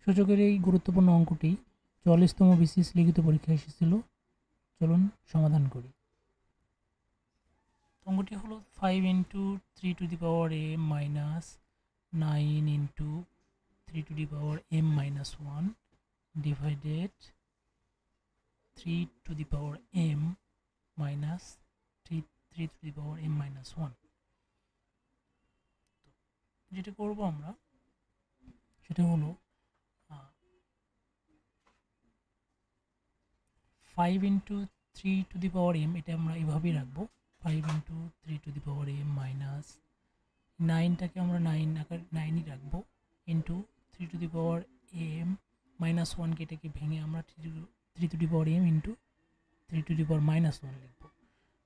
সূচকের এই গুরুত্বপূর্ণ অঙ্কটি 44তম বিসিএস লিখিত পরীক্ষায় এসেছিল। চলুন সমাধান করি। অঙ্কটি হলো 5 into 3 to the power m minus 9 into 3 to the power m minus 1 divided 3 to the power m minus 3 to the power m minus 1। যেটা করব আমরা সেটা হলো 5 into 3 to the power m, এটা আমরা এইভাবেই রাখবো। 5 into 3 to the power m minus 9টাকে আমরা 9ই রাখবো, into 3 to the power m minus 1 কেটাকে ভেঙে আমরা 3 to the power m into 3 to the power minus 1 লিখবো।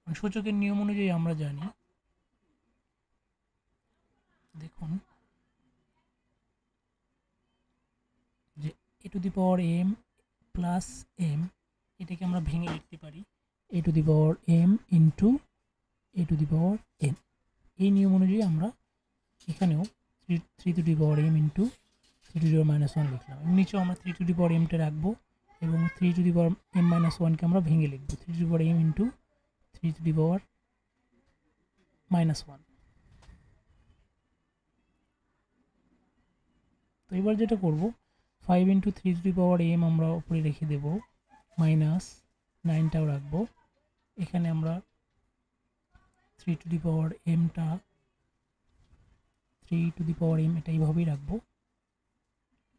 সূচকের নিয়ম অনুযায়ী আমরা জানি, দেখুন যে a two the power m plus m, এটাকে আমরা ভেঙে লিখতে পারি a two the power m into a two the power n। এই নিয়ম অনুযায়ী আমরা এখানেও 3 to the power m into 3 to the power minus 1 লিখলাম। নিচেও আমরা 3 টু দি পাওয়ার mটা রাখবো এবং 3 to the power m minus 1কে আমরা ভেঙে লিখবো 3 to the power m into 3 to the power minus 1। তো এবার যেটা করব, 5 into 3 to the power m আমরা উপরে রেখে দেব, মাইনাস 9টাও রাখবো। এখানে আমরা 3 টু দি পাওয়ার mটা 3 টু দি পাওয়ার m এটা এইভাবেই রাখবো,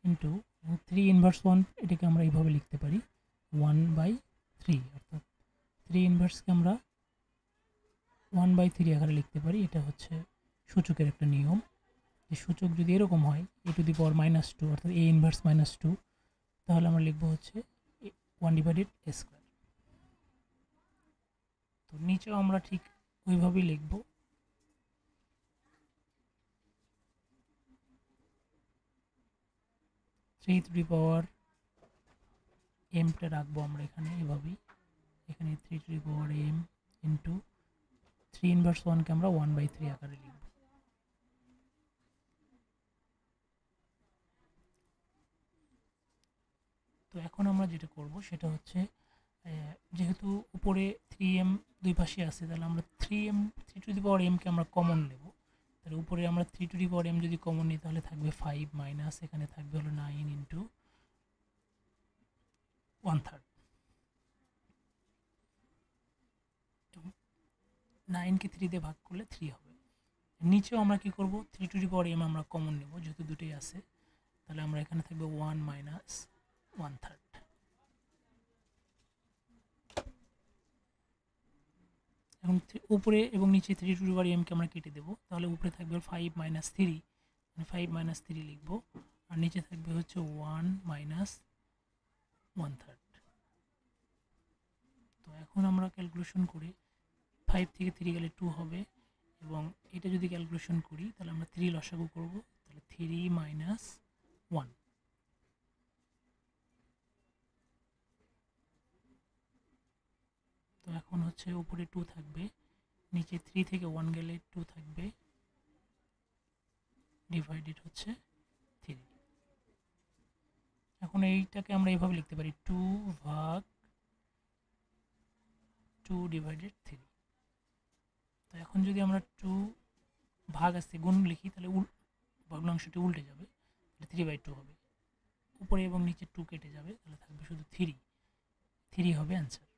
ইন্টু 3 ইনভার্স 1 এটাকে আমরা এইভাবে লিখতে পারি 1/3, অর্থাৎ 3 ইনভার্সকে আমরা 1/3 আকারে লিখতে পারি। এটা হচ্ছে সূচকের একটা নিয়ম, যে সূচক যদি এরকম হয় a two the power minus 2 অর্থাৎ a ইনভার্স মাইনাস 2, তাহলে আমরা লিখবো হচ্ছে 1/a²। তো নিচেও আমরা ঠিক ওইভাবেই লিখবো, থ্রি টু দি পাওয়ার mটা রাখবো আমরা এখানে এভাবেই, এখানে 3 to the power m into 3 inverse 1কে আমরা 1/3 আকারে লিখব। তো এখন আমরা যেটা করব সেটা হচ্ছে, যেহেতু উপরে 3m দুই পাশে আছে, তাহলে আমরা 3 টু দি পাওয়ার mকে আমরা কমন নেব। তাহলে উপরে আমরা 3 টু দি পাওয়ার m যদি কমন নিই তাহলে থাকবে 5 মাইনাস এখানে থাকবে হলো 9 ইন্টু 1/3। 9কে 3 দিয়ে ভাগ করলে 3 হবে। নিচেও আমরা কি করব, 3 টু দি পাওয়ার m আমরা কমন নেব, যেহেতু দুটোই আছে। তাহলে আমরা এখানে থাকবে 1 মাইনাস 1/3। এখন উপরে এবং নিচে 3 টু দি পাওয়ার m কে আমরা কেটে দেব, তাহলে উপরে থাকবে 5 মাইনাস 3, 5 মাইনাস 3 লিখব, আর নিচে থাকবে হচ্ছে 1 মাইনাস 1/3। তো এখন আমরা ক্যালকুলেশন করি, 5 থেকে 3 গেলে 2 হবে, এবং এটা যদি ক্যালকুলেশন করি তাহলে আমরা 3 লসাগু করব, তাহলে 3 মাইনাস 1। তো এখন হচ্ছে উপরে 2 থাকবে, নিচে 3 থেকে 1 গেলে 2 থাকবে, ডিভাইডেড হচ্ছে 3। এখন এইটাকে আমরা এইভাবে লিখতে পারি 2 ভাগ 2 ডিভাইডেড 3। তো এখন যদি আমরা 2 ভাগ আসছে গুণ লিখি তাহলে ভগ্নাংশটি উল্টে যাবে, তাহলে 3/2 হবে। উপরে এবং নিচে 2 কেটে যাবে, তাহলে থাকবে শুধু 3 হবে অ্যান্সার।